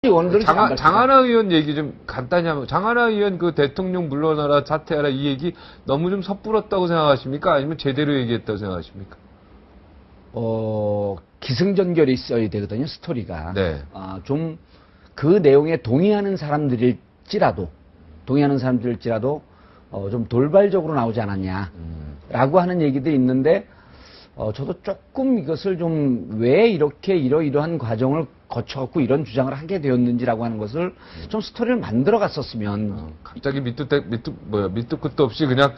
의원들은 장하나 의원 얘기 좀 간단히 하면, 장하나 의원 그 대통령 물러나라, 사퇴하라 이 얘기 너무 좀 섣불었다고 생각하십니까? 아니면 제대로 얘기했다고 생각하십니까? 기승전결이 있어야 되거든요, 스토리가. 네. 좀 그 내용에 동의하는 사람들일지라도, 좀 돌발적으로 나오지 않았냐라고 하는 얘기도 있는데, 저도 조금 이것을 좀 왜 이렇게 이러이러한 과정을 거쳐갖고 이런 주장을 하게 되었는지라고 하는 것을 좀 스토리를 만들어 갔었으면. 갑자기 밑도 끝도 없이 그냥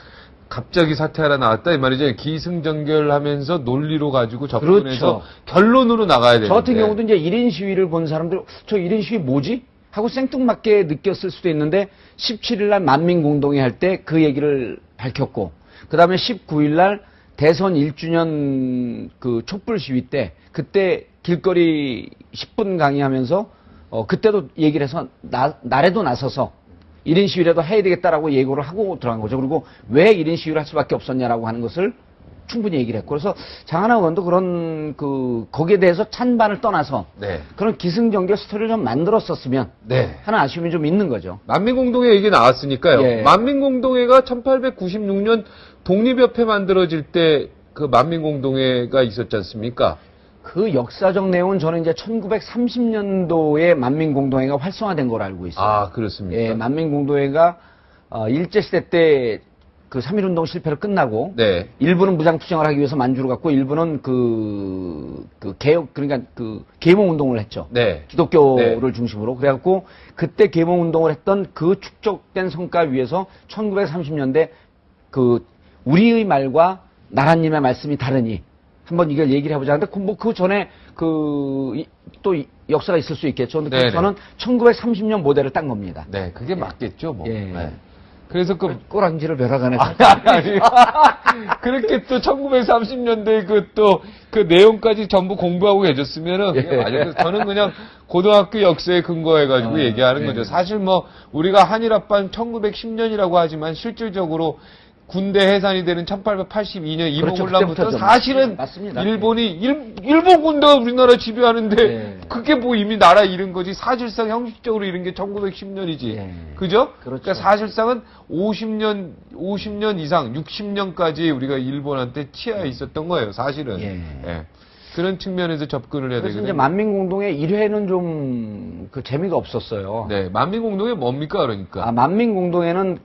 갑자기 사퇴하라 나왔다 이 말이죠. 기승전결하면서 논리로 가지고 접근해서 그렇죠. 결론으로 나가야 되는데. 저 같은 경우도 이제 1인 시위를 본 사람들, 저 1인 시위 뭐지? 하고 생뚱맞게 느꼈을 수도 있는데 17일 날 만민공동회 할 때 그 얘기를 밝혔고, 그 다음에 19일 날 대선 1주년 그 촛불 시위 때 그때 길거리 10분 강의하면서 그때도 얘기를 해서 날에도 나서서 1인 시위라도 해야 되겠다라고 예고를 하고 들어간 거죠. 그리고 왜 1인 시위를 할 수밖에 없었냐라고 하는 것을 충분히 얘기를 했고, 그래서 장하나 의원도 그런 거기에 대해서 찬반을 떠나서 네. 그런 기승전결 스토리를 좀 만들었었으면 네. 하는 아쉬움이 좀 있는 거죠. 만민공동회 얘기 나왔으니까요. 예. 만민공동회가 1896년 독립협회 만들어질 때 그 만민공동회가 있었지 않습니까? 그 역사적 내용은 저는 이제 1930년도에 만민공동회가 활성화된 걸 알고 있어요. 아, 그렇습니까? 예, 만민공동회가 일제시대 때 그 3.1운동 실패로 끝나고, 네. 일부는 무장투쟁을 하기 위해서 만주를 갖고, 일부는 개혁, 그러니까 계몽운동을 했죠. 네. 기독교를 네. 중심으로. 그래갖고, 그때 계몽운동을 했던 그 축적된 성과 위에서 1930년대 우리의 말과 나라님의 말씀이 다르니, 한번 이걸 얘기를 해보자. 근데 그 전에 또 역사가 있을 수 있겠죠. 근데 네네. 저는 1930년 모델을 딴 겁니다. 네, 그게 맞겠죠, 뭐. 예. 네. 그래서 꼬랑지를 벼락안에 아니. 그렇게 또 1930년대 그 내용까지 전부 공부하고 계셨으면은 그게 맞아요. 그래서 저는 그냥 고등학교 역사에 근거해가지고 얘기하는 거죠. 사실 뭐 우리가 한일합방 1910년이라고 하지만 실질적으로 군대 해산이 되는 1882년 이몽울란부터 그렇죠, 사실은 맞습니다. 일본 군대가 우리나라 지배하는데 네. 그게 뭐 이미 나라 잃은 거지. 사실상 형식적으로 잃은 게 1910년이지. 네. 그죠? 그렇죠. 그러니까 사실상은 50년 이상 60년까지 우리가 일본한테 치하에 있었던 거예요. 사실은. 예. 예. 그런 측면에서 접근을 해야 그래서 되거든요. 이제 만민공동회 1회는 좀 재미가 없었어요. 네, 만민공동회 뭡니까 그러니까? 만민공동회는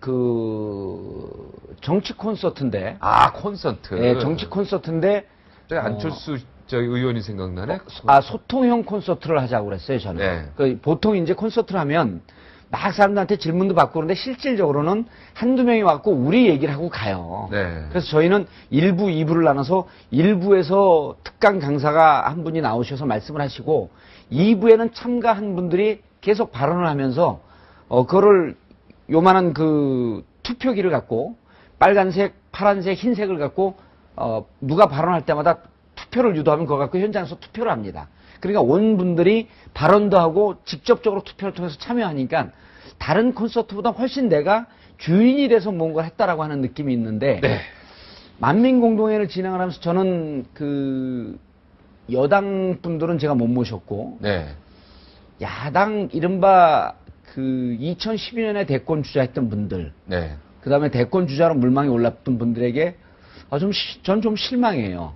정치 콘서트인데. 콘서트. 네, 정치 콘서트인데. 안철수 의원이 생각나네. 소통형 콘서트를 하자고 그랬어요, 저는. 네. 보통 이제 콘서트를 하면 막 사람들한테 질문도 받고 그러는데 실질적으로는 한두 명이 와갖고 우리 얘기를 하고 가요. 네. 그래서 저희는 1부, 2부를 나눠서 1부에서 특강 강사가 한 분이 나오셔서 말씀을 하시고 2부에는 참가한 분들이 계속 발언을 하면서 그거를 요만한 투표기를 갖고 빨간색, 파란색, 흰색을 갖고 누가 발언할 때마다 투표를 유도하면 그거 갖고 현장에서 투표를 합니다. 그러니까 온 분들이 발언도 하고 직접적으로 투표를 통해서 참여하니까 다른 콘서트보다 훨씬 내가 주인이 돼서 뭔가를 했다라고 하는 느낌이 있는데, 네. 만민공동회를 진행을 하면서 저는 여당 분들은 제가 못 모셨고, 네. 야당 이른바 2012년에 대권 주자했던 분들, 네. 그 다음에 대권 주자로 물망에 올랐던 분들에게 전 좀 실망해요.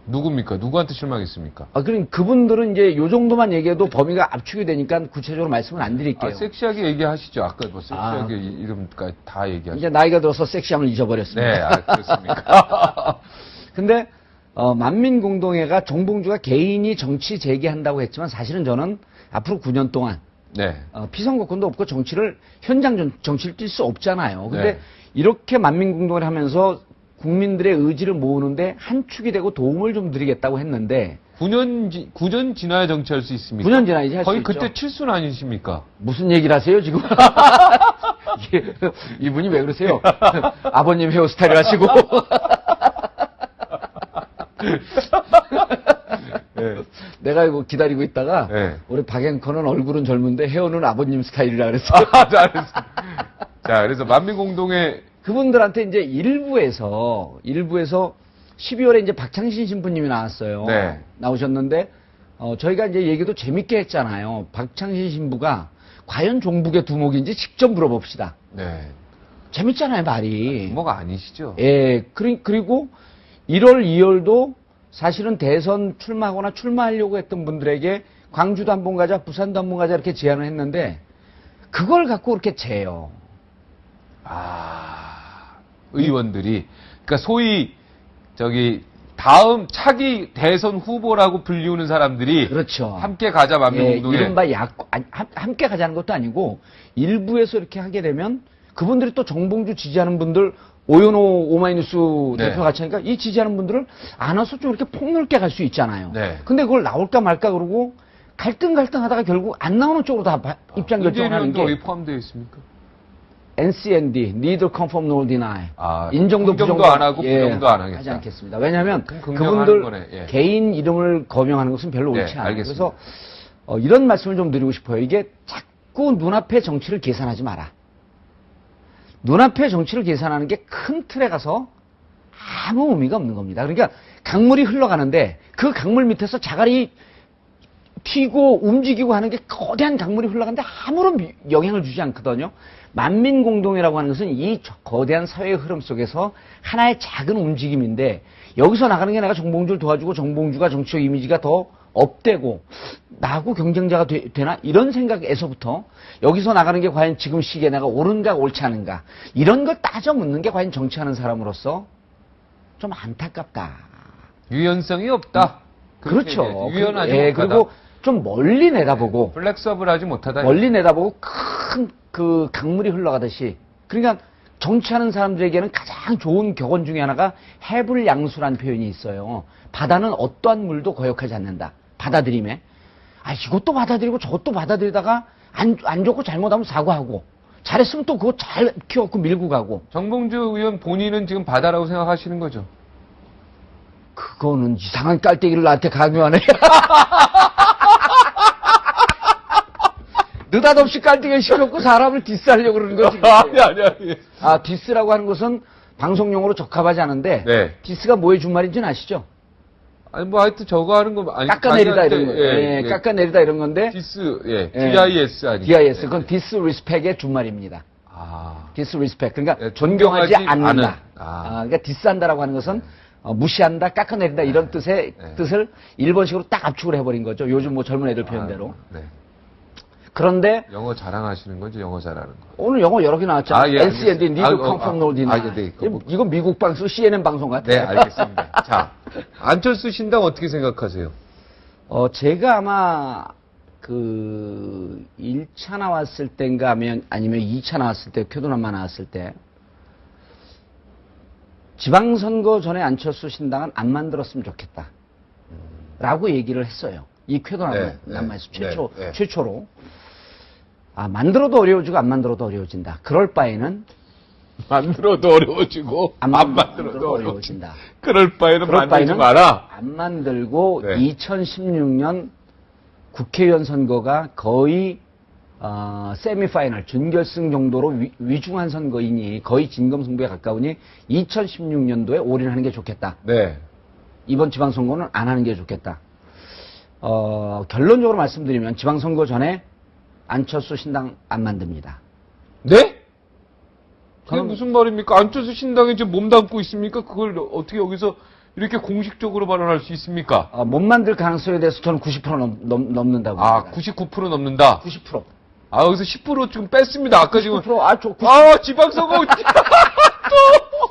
누굽니까? 누구한테 실망했습니까? 그럼 그분들은 이제 요 정도만 얘기해도 범위가 압축이 되니까 구체적으로 말씀을 안 드릴게요. 섹시하게 얘기하시죠. 아까 뭐 섹시하게 이름까지 다 얘기하시죠. 이제 나이가 들어서 섹시함을 잊어버렸습니다. 네, 그렇습니까? 근데 만민공동회가 정봉주가 개인이 정치 재개한다고 했지만 사실은 저는 앞으로 9년 동안 네. 피선거권도 없고 현장 정치를 뛸 수 없잖아요. 근데 네. 이렇게 만민공동회를 하면서 국민들의 의지를 모으는데 한 축이 되고 도움을 좀 드리겠다고 했는데 9년 지나야 정치할 수 있습니까? 9년 지나야지 할 수 있죠. 거의 그때 칠순 아니십니까? 무슨 얘기를 하세요 지금? 이분이 왜 그러세요? 아버님 헤어스타일 하시고 네. 내가 이거 기다리고 있다가 네. 우리 박앵커는 얼굴은 젊은데 헤어는 아버님 스타일이라 그랬어요. 자, 그래서 만민공동회 그분들한테 이제 일부에서 12월에 이제 박창신 신부님이 나왔어요. 네. 나오셨는데 저희가 이제 얘기도 재밌게 했잖아요. 박창신 신부가 과연 종북의 두목인지 직접 물어봅시다. 네. 재밌잖아요, 말이. 뭐가 아니시죠? 예, 그리고 1월, 2월도 사실은 대선 출마하거나 출마하려고 했던 분들에게 광주도 한번 가자, 부산도 한번 가자 이렇게 제안을 했는데 그걸 갖고 그렇게 재요. 의원들이. 그러니까 소위 다음 차기 대선 후보라고 불리우는 사람들이 그렇죠. 함께 가자 만민공동에. 이른바 함께 가자는 것도 아니고 일부에서 이렇게 하게 되면 그분들이 또 정봉주 지지하는 분들 오연호 오마이뉴스 네. 대표 같이 하니까 이 지지하는 분들을 안 와서 좀 이렇게 폭넓게 갈 수 있잖아요. 네. 근데 그걸 나올까 말까 그러고 갈등 하다가 결국 안 나오는 쪽으로 다 입장 결정하는 게 어디 포함되어 있습니까? NCND, Neither Confirm Nor Deny. 아, 인정도 긍정도 부정도 안 하고 부정도 안 하겠다. 하지 않겠습니다. 왜냐하면 그럼 긍정하는 그분들 거네. 예. 개인 이름을 거명하는 것은 별로 네, 옳지 않아요. 알겠습니다. 그래서 이런 말씀을 좀 드리고 싶어요. 이게 자꾸 눈앞의 정치를 계산하지 마라. 눈앞의 정치를 계산하는 게 큰 틀에 가서 아무 의미가 없는 겁니다. 그러니까 강물이 흘러가는데 그 강물 밑에서 자갈이 튀고 움직이고 하는 게 거대한 강물이 흘러가는데 아무런 영향을 주지 않거든요. 만민공동이라고 하는 것은 이 거대한 사회의 흐름 속에서 하나의 작은 움직임인데 여기서 나가는 게 내가 정봉주를 도와주고 정봉주가 정치적 이미지가 더 업되고 나하고 경쟁자가 되나 이런 생각에서부터 여기서 나가는 게 과연 지금 시기에 내가 옳은가 옳지 않은가 이런 걸 따져 묻는 게 과연 정치하는 사람으로서 좀 안타깝다. 유연성이 없다. 그렇죠. 유연하지 예, 못하다. 그리고 좀 멀리 내다보고 플렉서블하지 못하다. 멀리 내다보고 큰 그 강물이 흘러가듯이 그러니까 정치하는 사람들에게는 가장 좋은 격언 중에 하나가 해불양수라는 표현이 있어요. 바다는 어떠한 물도 거역하지 않는다. 받아들임에. 이것도 받아들이고 저것도 받아들이다가 안 좋고 잘못하면 사과하고 잘했으면 또 그거 잘 키워갖고 밀고 가고. 정봉주 의원 본인은 지금 바다라고 생각하시는 거죠? 그거는 이상한 깔때기를 나한테 강요하네. 느닷없이 깔때기를 시켜놓고 사람을 디스하려고 그러는 거지. 아니. 디스라고 하는 것은 방송용어로 적합하지 않은데 네. 디스가 뭐의 준말인지는 아시죠? 아니 뭐 하여튼 저거 하는 거 아니 깎아내리다 자기한테, 이런 거. 예, 깎아내리다 이런 건데. 디스 예. DIS 아니. DIS 그건 disrespect의 준말입니다. disrespect 그러니까 예, 존경하지 존경하지 않는다. 않은. 그러니까 디스한다라고 하는 것은 무시한다, 깎아내린다 이런 뜻을 일본식으로 딱 압축을 해버린 거죠. 요즘 뭐 젊은 애들 표현대로. 네. 그런데 영어 자랑하시는 건지 영어 잘하는 거. 오늘 영어 여러 개 나왔잖아요. 예, NCND, Neither Confirm Nor Deny. 네, 이거 미국 방송 CNN 방송 같아요. 네, 알겠습니다. 자, 안철수 신당 어떻게 생각하세요? 제가 아마 그 1차 나왔을 때인가 아니면 2차 나왔을 때, 표도남만 나왔을 때 지방선거 전에 안철수 신당은 안 만들었으면 좋겠다. 라고 얘기를 했어요. 이 쾌도남에서 최초로. 만들어도 어려워지고 안 만들어도 어려워진다. 그럴 바에는 만들어도 어려워지고 안 만들어도 어려워진다. 그럴 바에는 만들지 마라. 안 만들고 네. 2016년 국회의원 선거가 거의 세미파이널 준결승 정도로 위중한 선거이니 거의 진검승부에 가까우니 2016년도에 올인하는 게 좋겠다. 네. 이번 지방선거는 안 하는 게 좋겠다. 결론적으로 말씀드리면 지방선거 전에 안철수 신당 안 만듭니다. 네? 그게 무슨 말입니까? 안철수 신당에 지금 몸담고 있습니까? 그걸 어떻게 여기서 이렇게 공식적으로 발언할 수 있습니까? 못 만들 가능성에 대해서 저는 90% 넘는다고. 99% 넘는다? 90%. 여기서 10% 지금 뺐습니다. 아까 지금. 90%, 지방선거.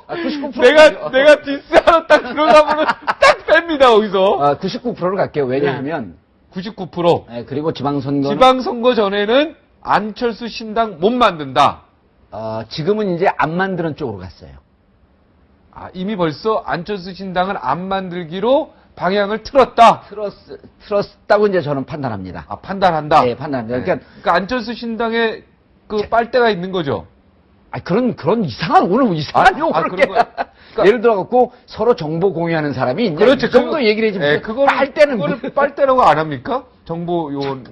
99%. 내가 디스하러 딱 들어가면은 딱 뺍니다, 거기서. 99%를 갈게요. 왜냐하면. 99%. 네, 그리고 지방선거. 지방선거 전에는 안철수 신당 못 만든다. 지금은 이제 안 만드는 쪽으로 갔어요. 이미 벌써 안철수 신당을 안 만들기로 방향을 틀었다. 틀었다고 이제 저는 판단합니다. 판단한다? 네, 판단합니다. 그러니까 안철수 신당에 그 빨대가 있는 거죠? 그런 오늘 이상한 용어를 그러니까 예를 들어갖고 서로 정보 공유하는 사람이 이제 그렇죠. 이 정도 얘기를 해주면 그거를 빨대라고 안 합니까? 정보 요원.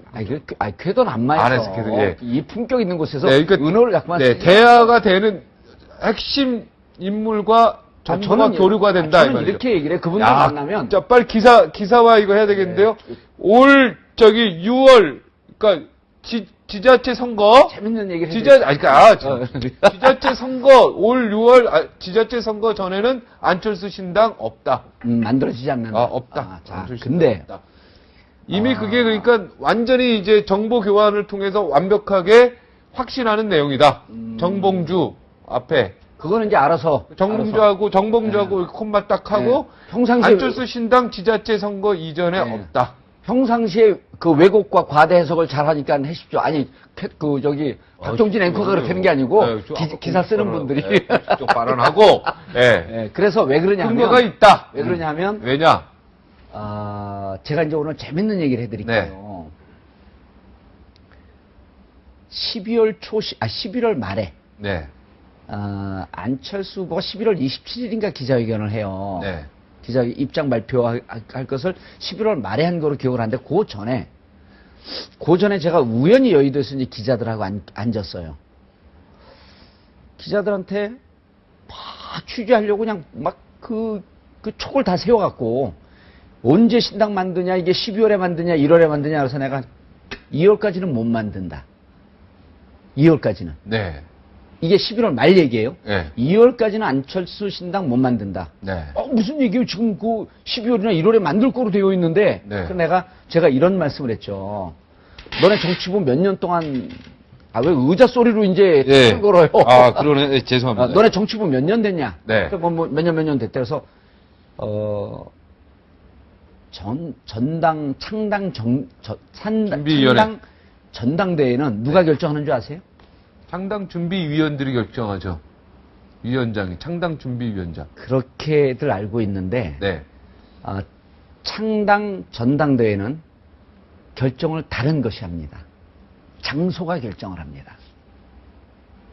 궤도는 안 맞아서. 예. 이 품격 있는 곳에서 그러니까, 은어를 자꾸만. 대화가 되는 핵심 인물과 정보가 교류가 된다. 이 저는 말이죠. 이렇게 얘기를 해. 그분들 야, 만나면. 자, 빨리 기사화 이거 해야 되겠는데요. 올 6월, 그러니까 지자체 선거. 재밌는 얘기를 지자체 선거, 올 6월, 지자체 선거 전에는 안철수 신당 없다. 만들어지지 않는다. 없다. 자, 안철수 근데. 신당 없다. 이미 그게 그러니까 완전히 이제 정보 교환을 통해서 완벽하게 확신하는 내용이다. 정봉주 앞에. 그거는 이제 알아서. 정봉주하고 콤마 딱 하고. 평상시에. 안철수 신당 지자체 선거 이전에 없다. 평상시에 그 왜곡과 과대 해석을 잘 하니까 하십시오. 아니, 박종진 앵커가 그렇게 하는 게 아니고, 기사 쓰는 분들이. 좀 발언하고, 그래서 왜 그러냐면. 근거가 있다. 왜 그러냐면. 왜냐? 제가 이제 오늘 재밌는 얘기를 해드릴게요. 11월 말에. 네. 안철수 후보가 11월 27일인가 기자회견을 해요. 네. 기자 입장 발표할 것을 11월 말에 한 거로 기억을 하는데 그 전에 제가 우연히 여의도에서 이제 기자들하고 앉았어요. 기자들한테 막 취재하려고 그냥 막 그 촉을 다 세워갖고 언제 신당 만드냐, 이게 12월에 만드냐, 1월에 만드냐, 그래서 내가 2월까지는 못 만든다. 2월까지는. 네. 이게 11월 말 얘기예요. 네. 2월까지는 안철수 신당 못 만든다. 네. 무슨 얘기예요? 지금 그 12월이나 1월에 만들 거로 되어 있는데. 네. 그래서 제가 이런 말씀을 했죠. 너네 정치부 몇 년 동안 왜 의자 소리로 이제 걸어요? 그러네. 네, 죄송합니다. 너네 정치부 몇 년 됐냐? 네. 몇 년 됐대. 그래서 준비위원회. 전당대회는 누가 결정하는 줄 아세요? 창당 준비위원들이 결정하죠. 위원장이 창당 준비위원장. 그렇게들 알고 있는데 네. 창당 전당대회는 결정을 다른 것이 합니다. 장소가 결정을 합니다.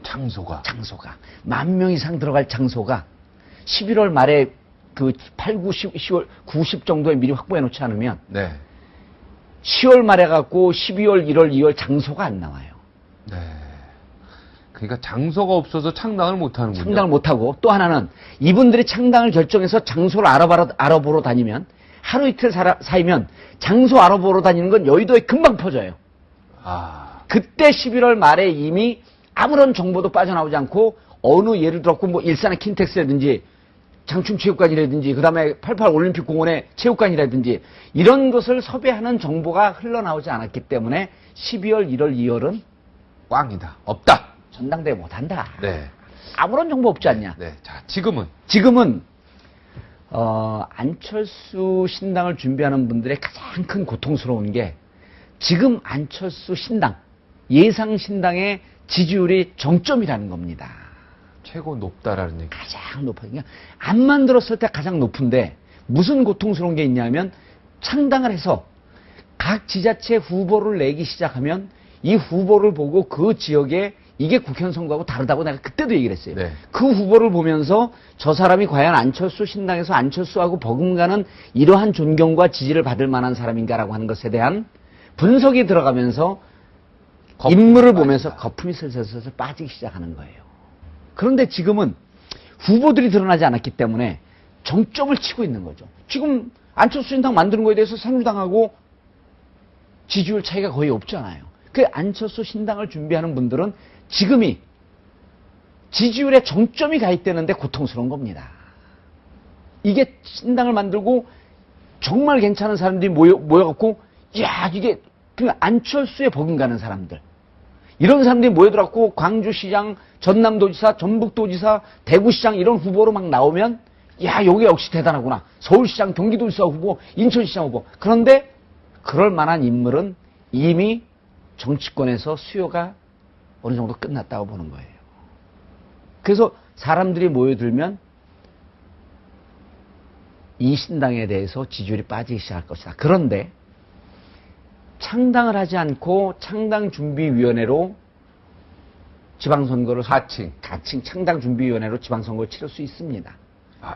장소가 10,000명 이상 들어갈 장소가 11월 말에 그 8, 9, 10월 90 정도에 미리 확보해 놓지 않으면 네. 10월 말에 갖고 12월, 1월, 2월 장소가 안 나와요. 네. 그러니까 장소가 없어서 창당을 못 하는군요. 창당을 못 하고 또 하나는 이분들이 창당을 결정해서 장소를 알아보러 다니면 하루 이틀 사이면 장소 알아보러 다니는 건 여의도에 금방 퍼져요. 그때 11월 말에 이미 아무런 정보도 빠져나오지 않고 어느 예를 들었고 뭐 일산의 킨텍스라든지 장충체육관이라든지 그다음에 88 올림픽 공원의 체육관이라든지 이런 것을 섭외하는 정보가 흘러나오지 않았기 때문에 12월, 1월, 2월은 꽝이다. 없다. 전당대회 못한다. 네. 아무런 정보 없지 않냐. 네. 자, 지금은 안철수 신당을 준비하는 분들의 가장 큰 고통스러운 게 지금 안철수 신당, 예상 신당의 지지율이 정점이라는 겁니다. 최고 높다라는 얘기. 가장 높아요. 그러니까 안 만들었을 때 가장 높은데 무슨 고통스러운 게 있냐면 창당을 해서 각 지자체 후보를 내기 시작하면 이 후보를 보고 그 지역에 이게 국회의원 선거하고 다르다고 내가 그때도 얘기를 했어요. 네. 그 후보를 보면서 저 사람이 과연 안철수 신당에서 안철수하고 버금가는 이러한 존경과 지지를 받을 만한 사람인가라고 하는 것에 대한 분석이 들어가면서 인물을 보면서 거품이 슬슬 빠지기 시작하는 거예요. 그런데 지금은 후보들이 드러나지 않았기 때문에 정점을 치고 있는 거죠. 지금 안철수 신당 만드는 거에 대해서 새누리당하고 지지율 차이가 거의 없잖아요. 그 안철수 신당을 준비하는 분들은 지금이 지지율의 정점이 가 있다는데 고통스러운 겁니다. 이게 신당을 만들고 정말 괜찮은 사람들이 모여갖고 야 이게 그냥 안철수에 버금가는 사람들 이런 사람들이 모여들었고 광주시장, 전남도지사, 전북도지사, 대구시장 이런 후보로 막 나오면 야 여기 역시 대단하구나. 서울시장, 경기도지사 후보, 인천시장 후보. 그런데 그럴 만한 인물은 이미 정치권에서 수요가 어느 정도 끝났다고 보는 거예요. 그래서 사람들이 모여들면 이 신당에 대해서 지지율이 빠지기 시작할 것이다. 그런데 창당을 하지 않고 창당준비위원회로 지방선거를 가칭 창당준비위원회로 지방선거를 치를 수 있습니다.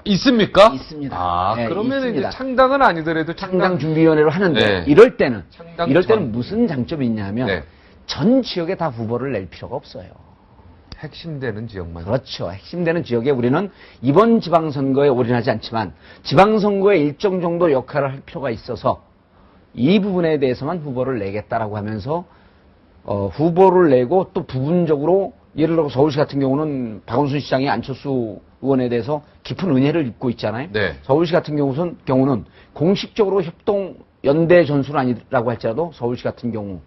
있습니까? 있습니다. 네, 그러면 있습니다. 이제 창당은 아니더라도 창당준비위원회로 하는데 네. 이럴 때는 무슨 장점이 있냐면 전 지역에 다 후보를 낼 필요가 없어요. 핵심되는 지역만. 그렇죠. 핵심되는 지역에 우리는 이번 지방선거에 올인하지 않지만 지방선거에 일정 정도 역할을 할 필요가 있어서 이 부분에 대해서만 후보를 내겠다라고 하면서 후보를 내고 또 부분적으로 예를 들어 서울시 같은 경우는 박원순 시장이 안철수 의원에 대해서 깊은 은혜를 입고 있잖아요. 네. 서울시 같은 경우는 공식적으로 협동 연대 전술은 아니라고 할지라도 서울시 같은 경우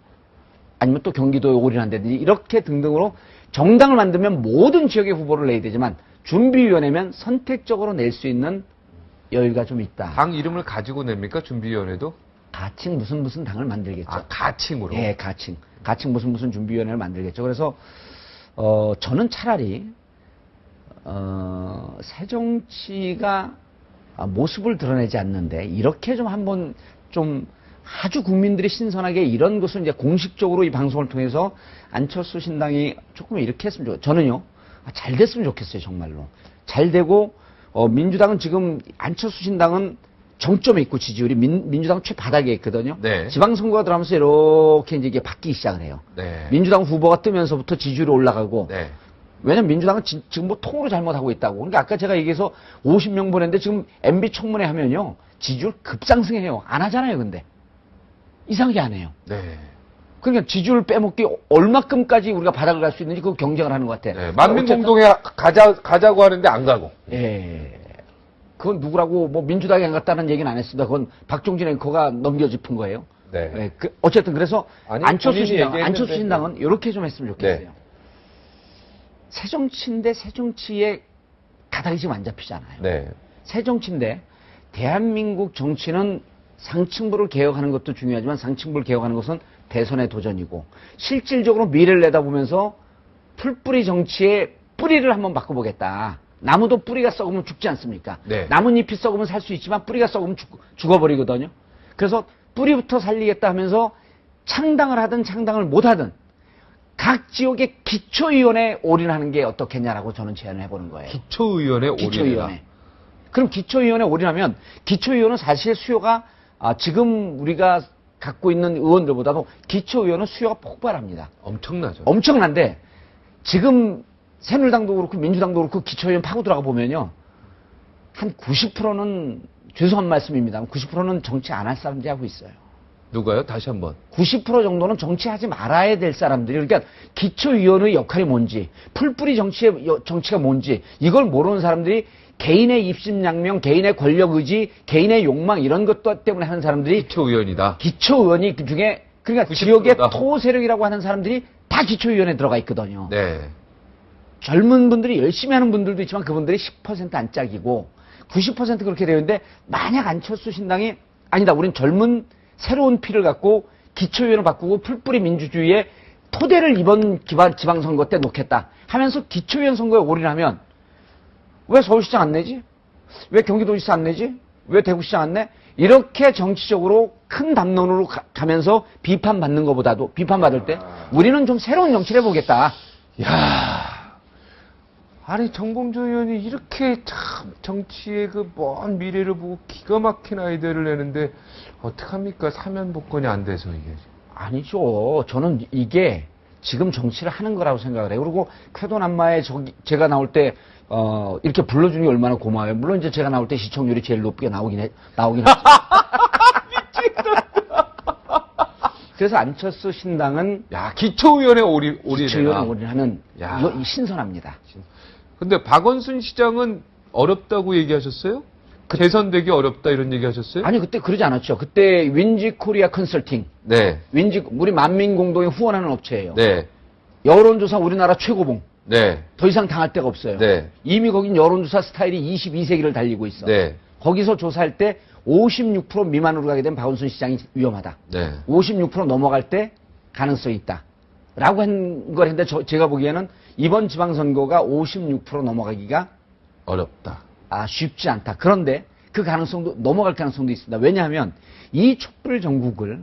아니면 또 경기도에 올인한다든지 이렇게 등등으로 정당을 만들면 모든 지역의 후보를 내야 되지만 준비위원회면 선택적으로 낼 수 있는 여유가 좀 있다. 당 이름을 가지고 냅니까? 준비위원회도? 가칭 무슨 당을 만들겠죠. 아, 가칭으로? 예, 가칭 무슨 준비위원회를 만들겠죠. 그래서 저는 차라리 새정치가 모습을 드러내지 않는데 이렇게 좀 한번 좀 아주 국민들이 신선하게 이런 것을 이제 공식적으로 이 방송을 통해서 안철수 신당이 조금 이렇게 했으면 좋겠어요. 저는요, 잘 됐으면 좋겠어요, 정말로. 잘 되고, 민주당은 지금 안철수 신당은 정점에 있고 지지율이 민주당 최바닥에 있거든요. 네. 지방선거가 들어가면서 이렇게 이제 이게 바뀌기 시작을 해요. 네. 민주당 후보가 뜨면서부터 지지율이 올라가고, 네. 왜냐면 민주당은 지금 뭐 통으로 잘못하고 있다고. 그러니까 아까 제가 얘기해서 50명 보냈는데 지금 MB 청문회 하면요. 지지율 급상승해요. 안 하잖아요, 근데. 이상하게 안 해요. 네. 그러니까 지지율 빼먹기 얼마큼까지 우리가 바닥을 갈 수 있는지 그 경쟁을 하는 것 같아. 네. 만민공동에 가자고 하는데 안 가고. 예. 그건 누구라고 뭐 민주당이 안 갔다는 얘기는 안 했습니다. 그건 박종진 앵커가 넘겨짚은 거예요. 네. 예, 어쨌든 그래서 아니, 안철수 본인이 안철수 얘기했는데. 신당은 이렇게 좀 했으면 좋겠어요. 네. 새정치인데 새정치의 가닥이 지금 안 잡히잖아요. 네. 새정치인데 대한민국 정치는 상층부를 개혁하는 것도 중요하지만 상층부를 개혁하는 것은 대선의 도전이고 실질적으로 미래를 내다보면서 풀뿌리 정치의 뿌리를 한번 바꿔보겠다. 나무도 뿌리가 썩으면 죽지 않습니까? 네. 나뭇잎이 썩으면 살 수 있지만 뿌리가 썩으면 죽어버리거든요. 그래서 뿌리부터 살리겠다 하면서 창당을 하든 창당을 못하든 각 지역의 기초위원회에 올인하는 게 어떻겠냐라고 저는 제안을 해보는 거예요. 기초위원회 올인이다. 기초위원회. 그럼 기초위원회 올인하면 기초위원은 사실 수요가 지금 우리가 갖고 있는 의원들보다도 기초위원은 수요가 폭발합니다. 엄청나죠. 엄청난데 지금 새누리당도 그렇고 민주당도 그렇고 기초위원 파고 들어가 보면요. 한 90%는 죄송한 말씀입니다. 90%는 정치 안 할 사람들이 하고 있어요. 누가요? 다시 한번. 90% 정도는 정치하지 말아야 될 사람들이 그러니까 기초위원의 역할이 뭔지 풀뿌리 정치가 뭔지 이걸 모르는 사람들이 개인의 입심양명, 개인의 권력의지, 개인의 욕망 이런 것 때문에 하는 사람들이 기초위원이다. 기초의원이 그중에 그러니까 90%다. 지역의 토세력이라고 하는 사람들이 다 기초위원회에 들어가 있거든요. 네. 젊은 분들이 열심히 하는 분들도 있지만 그분들이 10% 안짝이고 90% 그렇게 되는데 만약 안철수 신당이 아니다. 우린 젊은 새로운 피를 갖고 기초위원을 바꾸고 풀뿌리 민주주의의 토대를 이번 지방선거 때 놓겠다 하면서 기초위원 선거에 올인하면 왜 서울시장 안 내지? 왜 경기도지사 안 내지? 왜 대구시장 안 내? 이렇게 정치적으로 큰 담론으로 가면서 비판받는 것보다도 비판받을 때 우리는 좀 새로운 정치를 해보겠다. 야, 아니 정봉주 의원이 이렇게 참 정치의 그 먼 미래를 보고 기가 막힌 아이디어를 내는데 어떡합니까? 사면복권이 안 돼서 이게. 아니죠. 저는 이게 지금 정치를 하는 거라고 생각을 해요. 그리고 쾌도남마에 제가 나올 때 이렇게 불러주는 게 얼마나 고마워요. 물론 이제 제가 나올 때 시청률이 제일 높게 나오긴 했죠. 그래서 안철수 신당은 야, 기초위원회 올인해라. 기초위원회 올인하는 야. 이거 신선합니다. 근데 박원순 시장은 어렵다고 얘기하셨어요? 개선되기 어렵다 이런 얘기하셨어요? 아니 그때 그러지 않았죠. 그때 윈지 코리아 컨설팅, 네. 우리 만민공동에 후원하는 업체예요. 네. 여론조사 우리나라 최고봉. 네. 더 이상 당할 데가 없어요. 네. 이미 거긴 여론조사 스타일이 22세기를 달리고 있어. 네. 거기서 조사할 때 56% 미만으로 가게 되면 박원순 시장이 위험하다. 네. 56% 넘어갈 때 가능성이 있다. 라고 한 걸 했는데 제가 보기에는 이번 지방선거가 56% 넘어가기가 어렵다. 쉽지 않다. 그런데 그 가능성도 넘어갈 가능성도 있습니다. 왜냐하면 이 촛불 전국을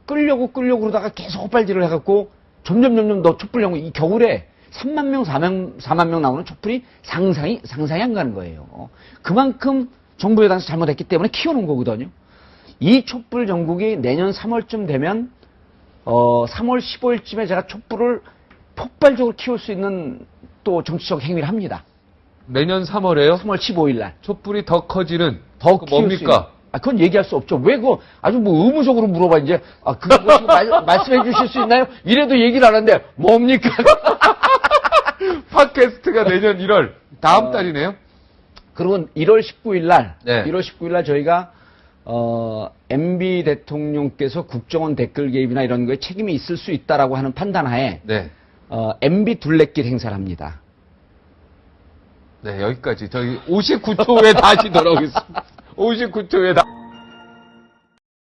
끌려고 그러다가 계속 헛발질을 해갖고 점점 더 촛불 전국 이 겨울에 3만 명, 4만 명 나오는 촛불이 상상이 안 가는 거예요. 그만큼 정부 여당에서 잘못했기 때문에 키워놓은 거거든요. 이 촛불 전국이 내년 3월쯤 되면 3월 15일쯤에 제가 촛불을 폭발적으로 키울 수 있는 또 정치적 행위를 합니다. 내년 3월에요? 3월 15일 날. 촛불이 더 커지는 더 그 키울 수 있는. 뭡니까? 그건 얘기할 수 없죠. 왜 그거 아주 뭐 의무적으로 물어봐 이제 그거 말씀해 주실 수 있나요? 이래도 얘기를 안 하는데 뭡니까? 팟캐스트가 내년 1월 다음 달이네요. 그러면 1월 19일 날, 네. 1월 19일 날 저희가 MB 대통령께서 국정원 댓글 개입이나 이런 거에 책임이 있을 수 있다라고 하는 판단하에 네. MB 둘레길 행사를 합니다. 네, 여기까지. 저희 59초 후에 다시 돌아오겠습니다. 59초 후에